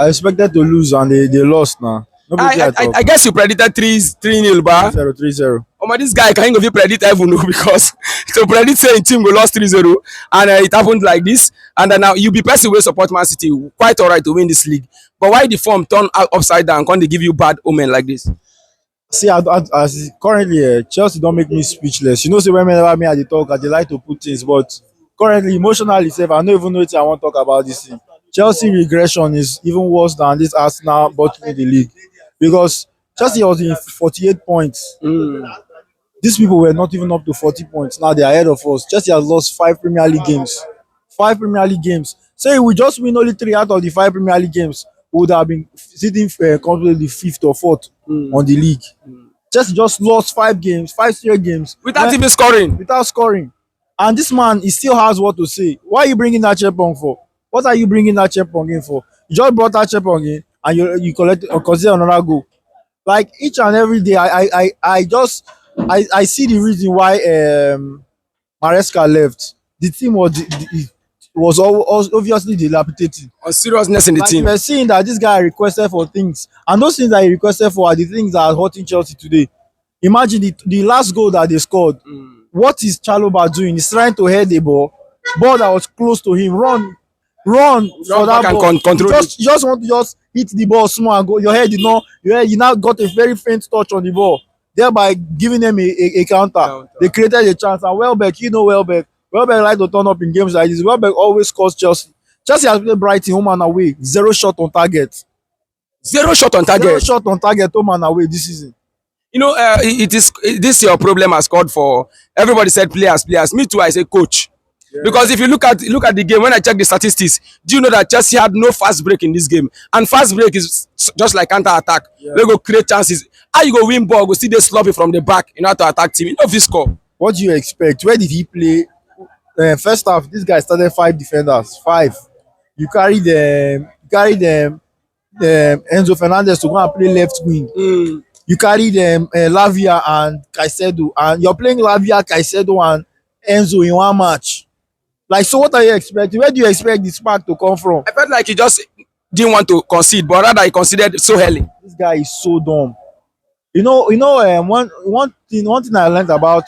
I expected to lose and they lost now. No be I talk. I guess you predicted 3-0, ba. 3-0, 3-0. Omo, this guy can you go predict heaven no because to predict say him team go lost 3-0 and it happened like this and then now you be person wey support Man City quite alright to win this league but why the form turn upside down come dey give you bad omen like this. See, as currently, Chelsea don't make me speechless. You know, say whenever me I dey talk, I dey like to put things, but currently, emotionally, sef, I don't even know what I want to talk about this thing. Chelsea regression is even worse than this Arsenal bottling the league because Chelsea was in 48 points. These people were not even up to 40 points. Now they're ahead of us. Chelsea has lost 5 Premier League games. 5 Premier League games. Say we just win only 3 out of the 5 Premier League games, we would have been sitting comfortably fifth or fourth on the league. Chelsea just lost 5 games, 5 straight games Without even scoring. without scoring. And this man, he still has what to say. Why are you bringing that Chepong for? What are you bringing that Chepong in for? You just brought that Chepong in and you collect consider another goal. Like each and every day, I see the reason why Maresca left. The team was obviously dilapidated. On seriousness in the Like team. we're seeing that this guy requested for things, and those things that he requested for are the things that are hurting Chelsea today. Imagine the last goal that they scored. What is Chaloba doing? He's trying to head the ball that was close to him. Run for that back and ball. control You just want to just hit the ball small and go. You now got a very faint touch on the ball, thereby giving them a counter. They created a chance, and Welbeck, Welbeck like to turn up in games like this. Welbeck always scores Chelsea. Chelsea has played Brighton home and away, 0 shot on target. 0 shot on 0 target. shot on target home and away this season. You know, this your problem has called for everybody said players. Me too, I say coach. Because if you look at the game, when I check the statistics, do you know that Chelsea had no fast break in this game? And fast break is just like counter attack. They go create chances. How you go win ball? Go see they sloppy from the back in order to attack team. You know if you score. What do you expect? Where did he play? First half, this guy started 5 defenders. 5. You carry them. Enzo Fernandez to go and play left wing. You carry them Lavia and Caicedo, and you're playing Lavia, Caicedo, and Enzo in one match. Like, so what are you expecting? Where do you expect the spark to come from? I felt like he just didn't want to concede, but rather he considered so early. This guy is so dumb. One thing I learned about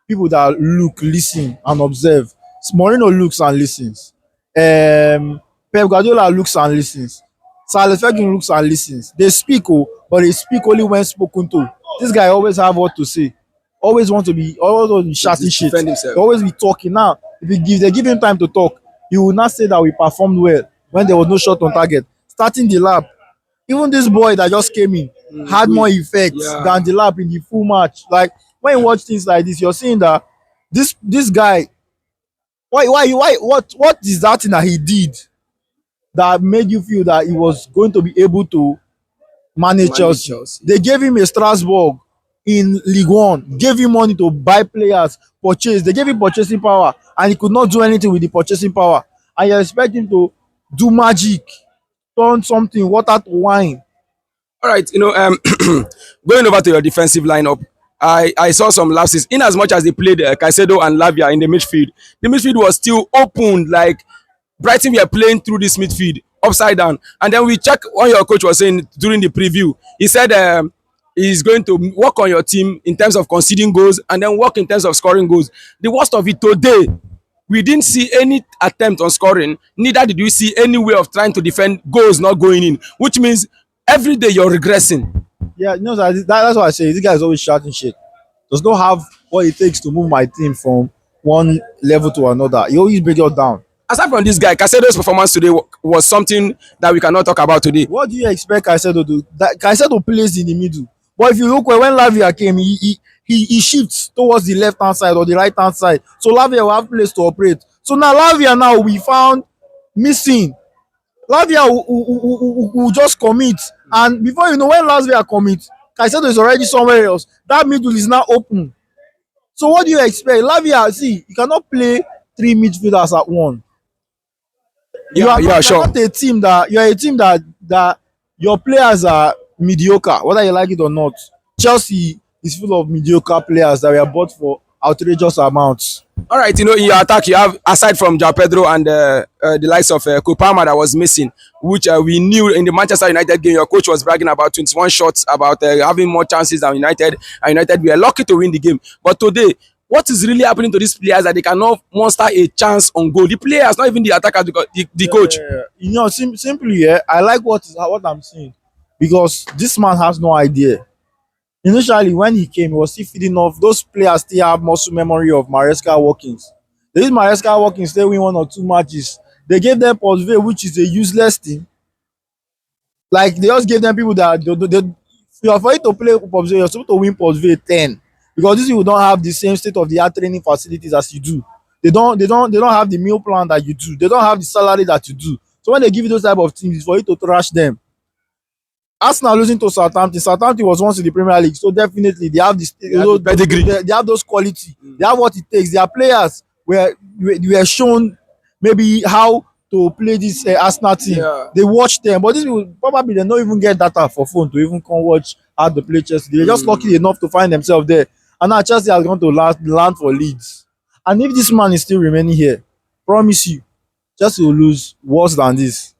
people that look, listen, and observe. Mourinho looks and listens. Pep Guardiola looks and listens. Sir Alex Ferguson looks and listens. They speak, but they speak only when spoken to. This guy always have what to say. Always want to be shouting shit. Always be talking. Now, if they give him time to talk, he will not say that we performed well when there was no shot on target. Starting the lap, even this boy that just came in had more effects than the lap in the full match. Like when you watch things like this, you're seeing that this guy, what is that thing that he did that made you feel that he was going to be able to manage Chelsea? They gave him a Strasbourg in League One, gave him money to buy players, purchase. They gave him purchasing power, and he could not do anything with the purchasing power. And you expect him to do magic, turn something water to wine. All right, going over to your defensive lineup, I saw some lapses. In as much as they played Caicedo and Lavia in the midfield was still open. Like Brighton were playing through this midfield upside down. And then we check what your coach was saying during the preview. He said he's going to work on your team in terms of conceding goals and then work in terms of scoring goals. The worst of it today, we didn't see any attempt on scoring. Neither did we see any way of trying to defend goals not going in, which means every day you're regressing. Yeah, that's what I say. This guy is always shouting shit. Does not have what it takes to move my team from one level to another. He always break it down. Aside from this guy, Caicedo's performance today was something that we cannot talk about today. What do you expect Caicedo to do? Caicedo plays in the middle. But if you look when Lavia came, he shifts towards the left hand side or the right hand side. So Lavia will have place to operate. So now Lavia now we found missing. Lavia will just commit. And before you know, when Lavia commits, Caicedo is already somewhere else. That middle is now open. So what do you expect? Lavia, see, you cannot play 3 midfielders at one. You are not a team that your players are mediocre, whether you like it or not. Chelsea is full of mediocre players that were bought for outrageous amounts. All right, in your attack, you have aside from João Pedro and the likes of Kopama that was missing, which we knew in the Manchester United game, your coach was bragging about 21 shots, about having more chances than United, and United were lucky to win the game. But today, what is really happening to these players that they cannot muster a chance on goal? The players, not even the attackers, the coach. Simply, yeah, I like what I'm saying because this man has no idea. Initially, when he came, he was still feeding off. Those players still have muscle memory of Maresca Watkins. They use Maresca Watkins, they win 1 or 2 matches. They gave them Posve, which is a useless team. Like they just gave them people that for you to play Posve, you're supposed to win Posve 10 because these people don't have the same state of the art training facilities as you do. They don't have the meal plan that you do. They don't have the salary that you do. So when they give you those type of teams, it's for you to trash them. Arsenal losing to Southampton. Southampton was once in the Premier League, so definitely they have this. The pedigree. They have those quality. They have what it takes. Their players were shown maybe how to play this Arsenal team. Yeah. They watch them, but these people probably they don't even get data for phone to even come watch how to play Chelsea. They're just lucky enough to find themselves there. And now Chelsea has gone to land for Leeds. And if this man is still remaining here, promise you, Chelsea will lose worse than this.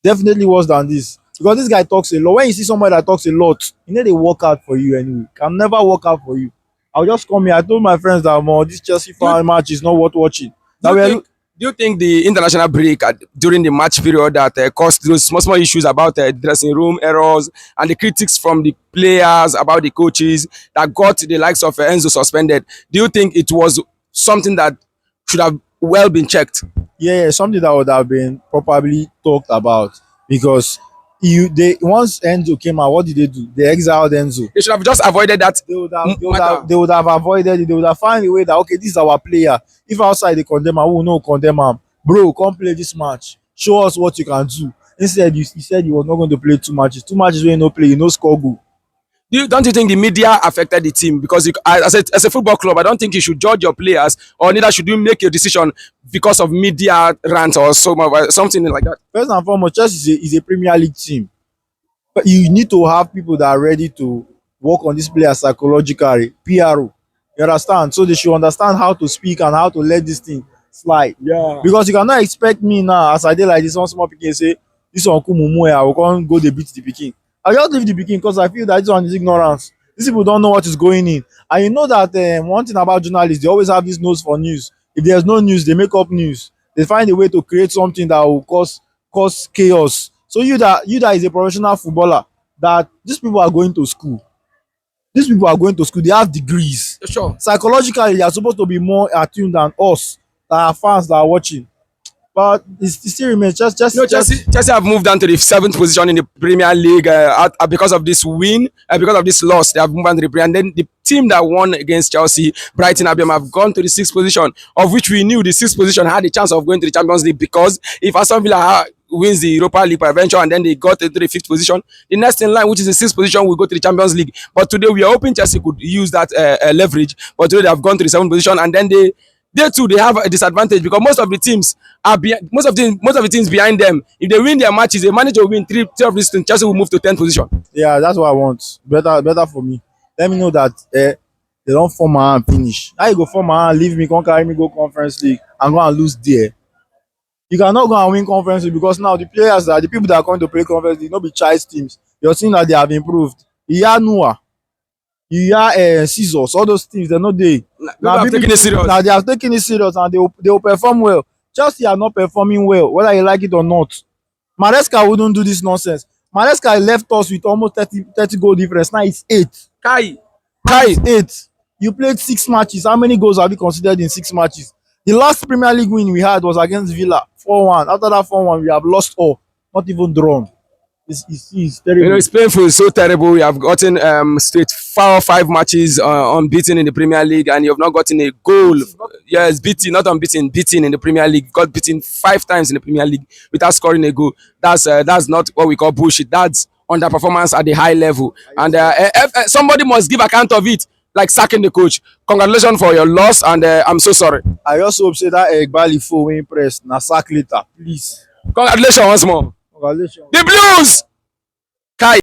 Definitely worse than this. Because this guy talks a lot. When you see somebody that talks a lot, you know they work out for you anyway. Can never work out for you. I'll just come here. I told my friends that more this Chelsea fan match is not worth watching. Do you think the international break during the match period that caused those small issues about dressing room errors and the critics from the players about the coaches that got the likes of Enzo suspended? Do you think it was something that should have well been checked? Yeah, something that would have been properly talked about because once Enzo came out, what did they do? They exiled Enzo. They should have just avoided that. They would have avoided it. They would have found a way that okay, this is our player. If outside they condemn him, we will not condemn him. Bro, come play this match. Show us what you can do. Instead, he said he was not going to play 2 matches. 2 matches where he no play, he no score goal. Don't you think the media affected the team? Because as a football club, I don't think you should judge your players, or neither should you make your decision because of media rant or something like that. First and foremost, Chelsea is a Premier League team. But you need to have people that are ready to work on this player psychologically, PRO. You understand? So they should understand how to speak and how to let this thing slide. Yeah. Because you cannot expect me now, as I did like this, one small pikin say, this one Kumumu, I will go dey beat the pikin. I just leave the pikin because I feel that this one is ignorance. These people don't know what is going in. And you know that one thing about journalists, they always have this nose for news. If there's no news, they make up news. They find a way to create something that will cause chaos. So you that is a professional footballer, that these people are going to school. These people are going to school. They have degrees. Sure. Psychologically, they are supposed to be more attuned than us, that are fans that are watching. But it still remains Chelsea have moved down to the 7th position in the Premier League because of this win, because of this loss. They have moved down to the Premier, and then the team that won against Chelsea, Brighton Albion, have gone to the 6th position, of which we knew the 6th position had a chance of going to the Champions League, because if Aston Villa wins the Europa League by venture and then they got into the 5th position, the next in line, which is the 6th position, will go to the Champions League. But today we are hoping Chelsea could use that leverage, but today they have gone to the 7th position, and then they too they have a disadvantage because most of the teams behind them, if they win their matches, the manager will win three of these things, Chelsea will move to 10th position. Yeah, that's what I want. Better for me. Let me know that they don't form my hand finish. How you go form my hand, leave me, come carry me go Conference League and go and lose there? You cannot go and win Conference League because now the people that are going to play Conference League, not be child teams. You're seeing that they have improved. Noah. Scissors, all those things, they're not there. Now they have taken it serious and they will perform well. Chelsea are not performing well, whether you like it or not. Maresca wouldn't do this nonsense. Maresca left us with almost 30 goal difference. Now it's 8. Kai. 8. You played 6 matches. How many goals have you considered in 6 matches? The last Premier League win we had was against Villa, 4-1. After that 4-1, we have lost all, not even drawn. It's terrible. It's painful. It's so terrible. We have gotten straight 4 or 5 matches unbeaten in the Premier League, and you have not gotten a goal. Yes, beaten, not unbeaten, beaten in the Premier League. Got beaten 5 times in the Premier League without scoring a goal. That's not what we call bullshit. That's underperformance at the high level, and somebody must give account of it. Like sacking the coach. Congratulations for your loss, and I'm so sorry. I also hope say that Egbali will impress. Na sack later, please. Congratulations once more. Congratulations. The Blues! Kai.